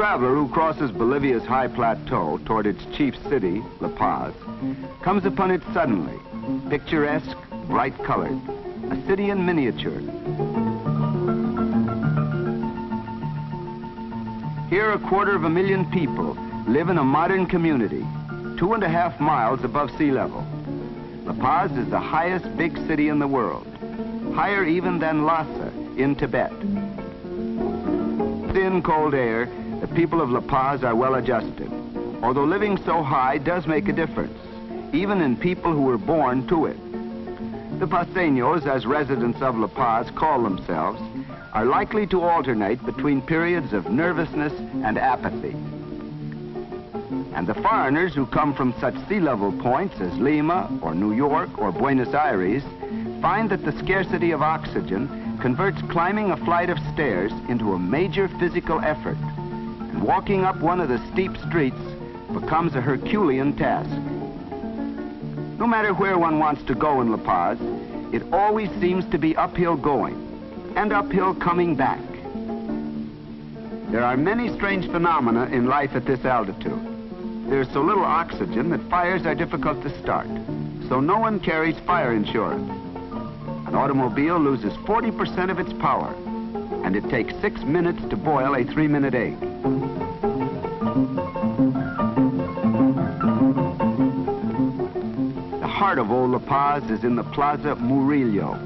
traveler who crosses Bolivia's high plateau toward its chief city, La Paz, comes upon it suddenly, picturesque, bright-colored, a city in miniature. Here, 250,000 people live in a modern community, 2.5 miles above sea level. La Paz is the highest big city in the world, higher even than Lhasa in Tibet. Thin, cold air, the people of La Paz are well adjusted, although living so high does make a difference, even in people who were born to it. The paseños, as residents of La Paz call themselves, are likely to alternate between periods of nervousness and apathy. And the foreigners who come from such sea-level points as Lima or New York or Buenos Aires find that the scarcity of oxygen converts climbing a flight of stairs into a major physical effort, and walking up one of the steep streets becomes a Herculean task. No matter where one wants to go in La Paz, it always seems to be uphill going and uphill coming back. There are many strange phenomena in life at this altitude. There's so little oxygen that fires are difficult to start, so no one carries fire insurance. An automobile loses 40% of its power, and it takes 6 minutes to boil a 3-minute egg. The heart of old La Paz is in the Plaza Murillo,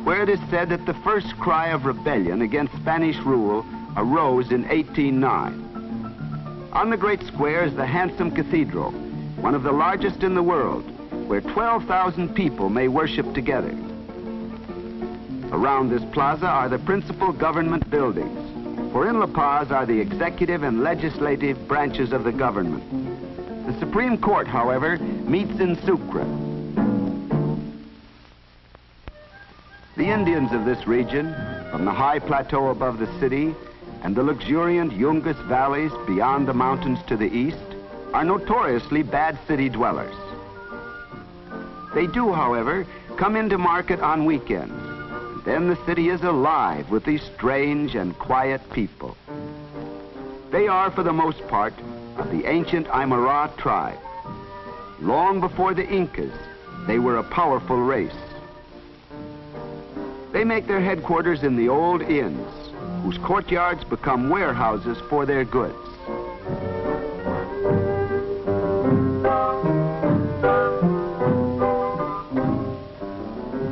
where it is said that the first cry of rebellion against Spanish rule arose in 1809. On the great square is the handsome cathedral, one of the largest in the world, where 12,000 people may worship together. Around this plaza are the principal government buildings, for in La Paz are the executive and legislative branches of the government. The Supreme Court, however, meets in Sucre. The Indians of this region, from the high plateau above the city and the luxuriant Yungas valleys beyond the mountains to the east, are notoriously bad city dwellers. They do, however, come into market on weekends. Then the city is alive with these strange and quiet people. They are, for the most part, of the ancient Aymara tribe. Long before the Incas, they were a powerful race. They make their headquarters in the old inns, whose courtyards become warehouses for their goods.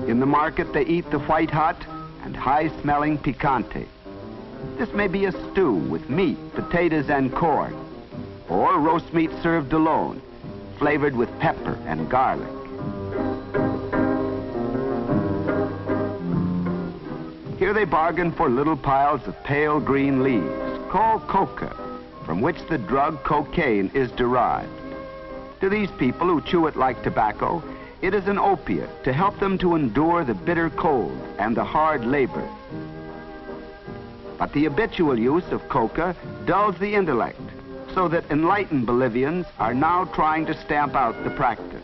In the market, they eat the white hot and high-smelling picante. This may be a stew with meat, potatoes, and corn, or roast meat served alone, flavored with pepper and garlic. Here they bargain for little piles of pale green leaves, called coca, from which the drug cocaine is derived. To these people who chew it like tobacco, it is an opiate to help them to endure the bitter cold and the hard labor. But the habitual use of coca dulls the intellect, so that enlightened Bolivians are now trying to stamp out the practice.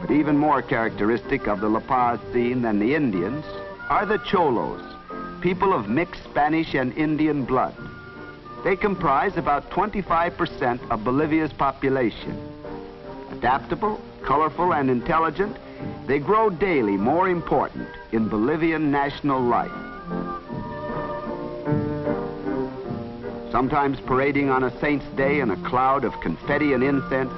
But even more characteristic of the La Paz scene than the Indians are the Cholos, people of mixed Spanish and Indian blood. They comprise about 25% of Bolivia's population. Adaptable, colorful, and intelligent, they grow daily more important in Bolivian national life. Sometimes parading on a saint's day in a cloud of confetti and incense,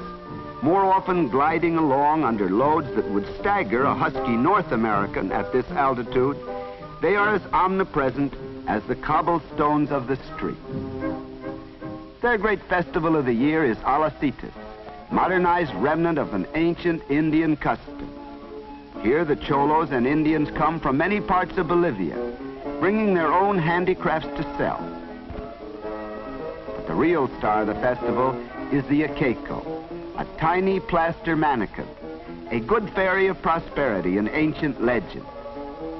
more often gliding along under loads that would stagger a husky North American at this altitude, they are as omnipresent as the cobblestones of the street. Their great festival of the year is Alacitas, modernized remnant of an ancient Indian custom. Here the Cholos and Indians come from many parts of Bolivia, bringing their own handicrafts to sell. But the real star of the festival is the Iqueco, a tiny plaster mannequin, a good fairy of prosperity in ancient legend.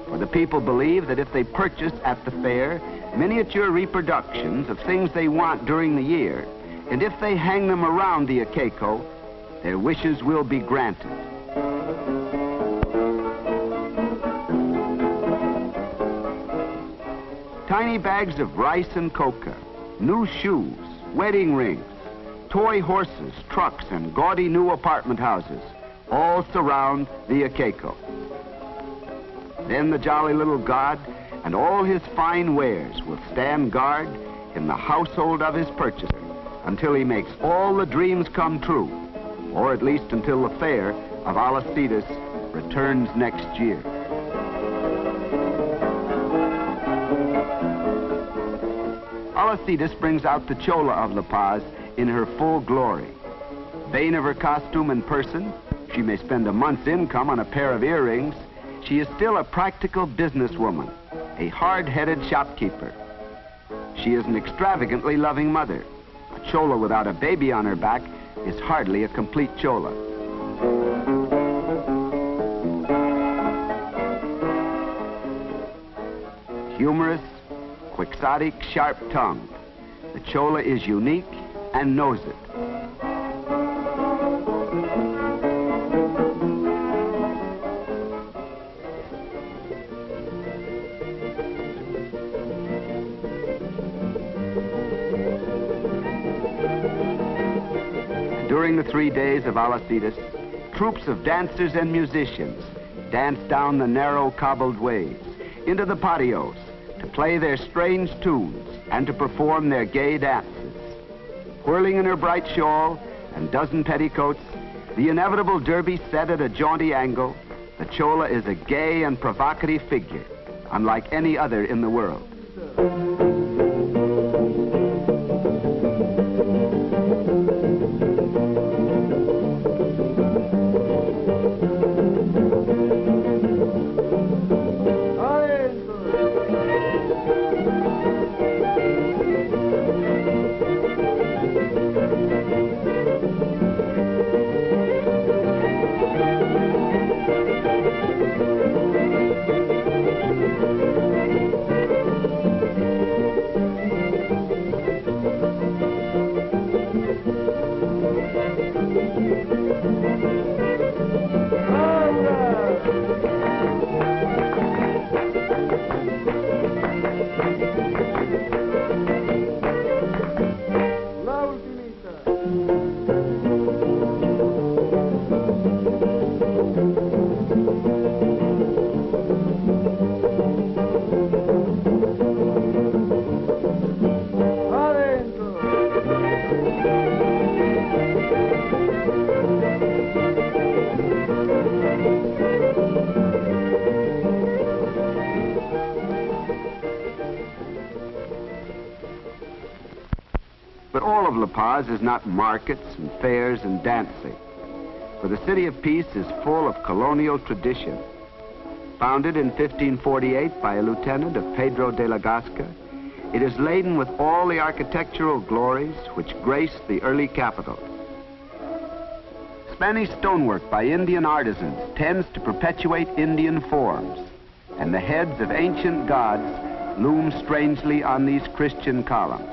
For the people believe that if they purchase at the fair miniature reproductions of things they want during the year, and if they hang them around the Iqueco, their wishes will be granted. Tiny bags of rice and coca, new shoes, wedding rings, toy horses, trucks, and gaudy new apartment houses all surround the Akeko. Then the jolly little god and all his fine wares will stand guard in the household of his purchaser until he makes all the dreams come true, or at least until the fair of Alcides returns next year. Alcides brings out the Chola of La Paz in her full glory. Vain of her costume and person, she may spend a month's income on a pair of earrings, she is still a practical businesswoman, a hard-headed shopkeeper. She is an extravagantly loving mother. A Chola without a baby on her back is hardly a complete Chola. Humorous, quixotic, sharp-tongued, the Chola is unique and knows it. During the 3 days of Alcides, troops of dancers and musicians dance down the narrow cobbled ways into the patios to play their strange tunes and to perform their gay dances. Whirling in her bright shawl and dozen petticoats, the inevitable derby set at a jaunty angle, the Chola is a gay and provocative figure, unlike any other in the world. But all of La Paz is not markets and fairs and dancing, for the City of Peace is full of colonial tradition. Founded in 1548 by a lieutenant of Pedro de la Gasca, it is laden with all the architectural glories which grace the early capital. Spanish stonework by Indian artisans tends to perpetuate Indian forms, and the heads of ancient gods loom strangely on these Christian columns.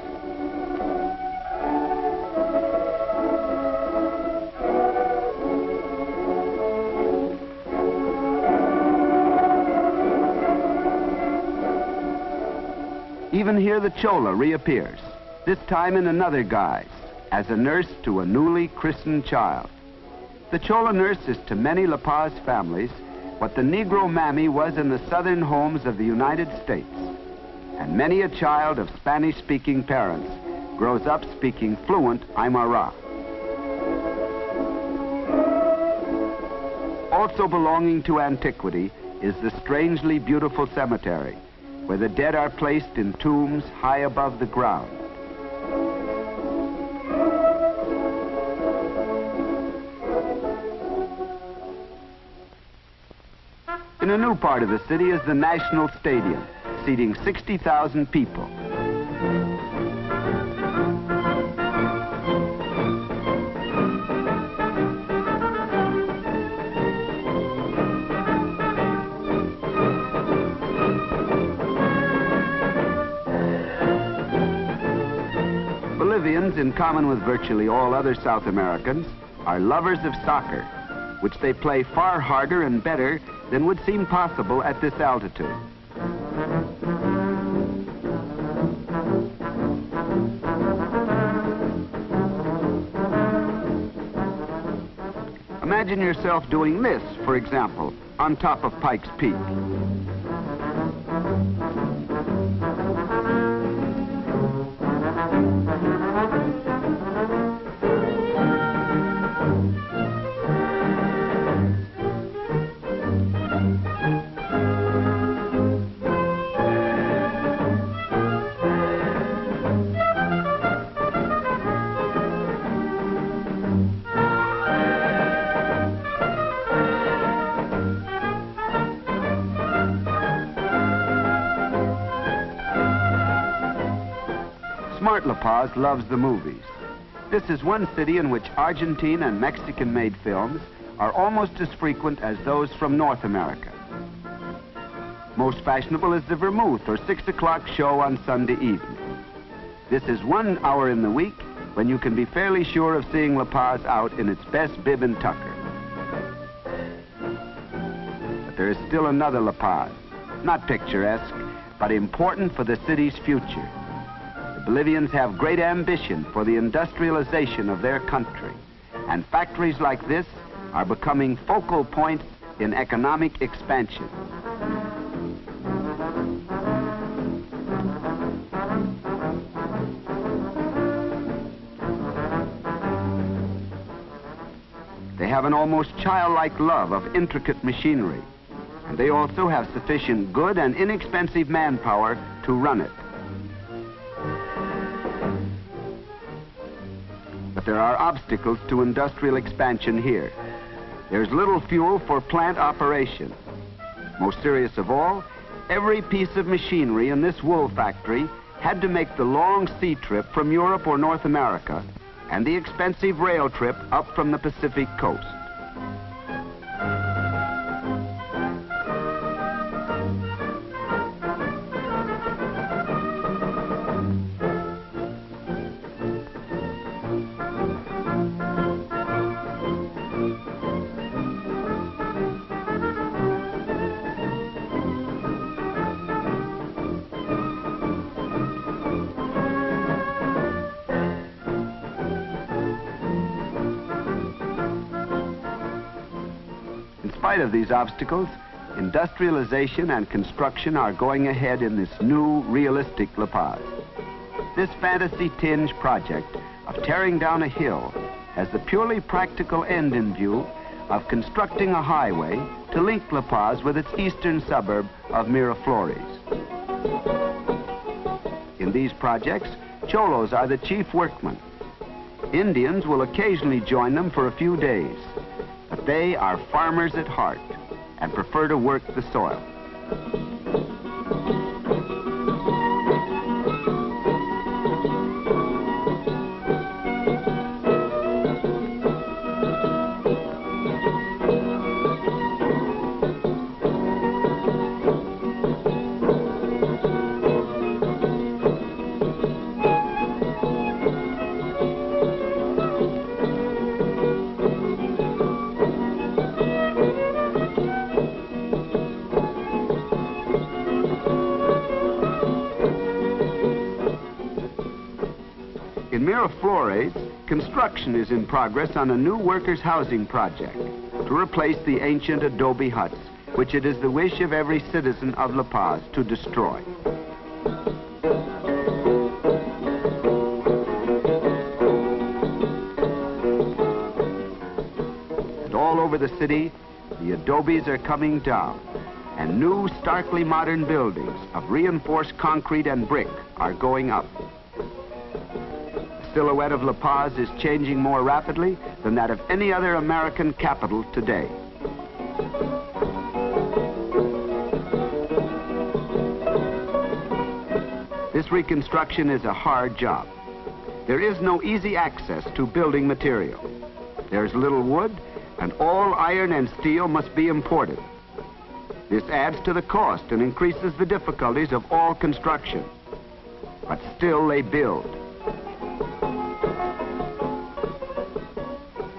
Even here the Chola reappears, this time in another guise, as a nurse to a newly christened child. The Chola nurse is to many La Paz families what the Negro mammy was in the southern homes of the United States. And many a child of Spanish-speaking parents grows up speaking fluent Aymara. Also belonging to antiquity is the strangely beautiful cemetery, where the dead are placed in tombs high above the ground. In a new part of the city is the National Stadium, seating 60,000 people. Bolivians, in common with virtually all other South Americans, are lovers of soccer, which they play far harder and better than would seem possible at this altitude. Imagine yourself doing this, for example, on top of Pikes Peak. Smart La Paz loves the movies. This is one city in which Argentine and Mexican-made films are almost as frequent as those from North America. Most fashionable is the Vermouth or 6 o'clock show on Sunday evening. This is 1 hour in the week when you can be fairly sure of seeing La Paz out in its best bib and tucker. But there is still another La Paz, not picturesque, but important for the city's future. Bolivians have great ambition for the industrialization of their country, and factories like this are becoming focal points in economic expansion. They have an almost childlike love of intricate machinery, and they also have sufficient good and inexpensive manpower to run it. But there are obstacles to industrial expansion here. There's little fuel for plant operation. Most serious of all, every piece of machinery in this wool factory had to make the long sea trip from Europe or North America and the expensive rail trip up from the Pacific coast. In spite of these obstacles, industrialization and construction are going ahead in this new, realistic La Paz. This fantasy-tinged project of tearing down a hill has the purely practical end in view of constructing a highway to link La Paz with its eastern suburb of Miraflores. In these projects, cholos are the chief workmen. Indians will occasionally join them for a few days, but they are farmers at heart and prefer to work the soil. In Miraflores, construction is in progress on a new workers' housing project to replace the ancient adobe huts, which it is the wish of every citizen of La Paz to destroy. And all over the city, the adobes are coming down, and new, starkly modern buildings of reinforced concrete and brick are going up. The silhouette of La Paz is changing more rapidly than that of any other American capital today. This reconstruction is a hard job. There is no easy access to building material. There's little wood, and all iron and steel must be imported. This adds to the cost and increases the difficulties of all construction. But still they build.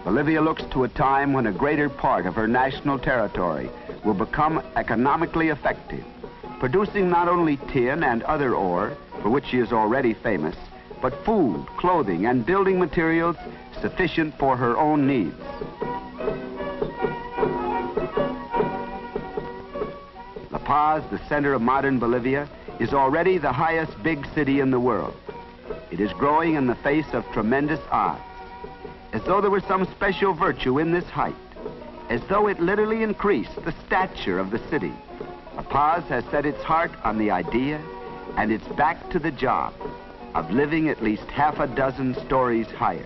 Bolivia looks to a time when a greater part of her national territory will become economically effective, producing not only tin and other ore, for which she is already famous, but food, clothing, and building materials sufficient for her own needs. Paz, the center of modern Bolivia, is already the highest big city in the world. It is growing in the face of tremendous odds, as though there was some special virtue in this height, as though it literally increased the stature of the city. La Paz has set its heart on the idea, and it's back to the job of living at least half a dozen stories higher.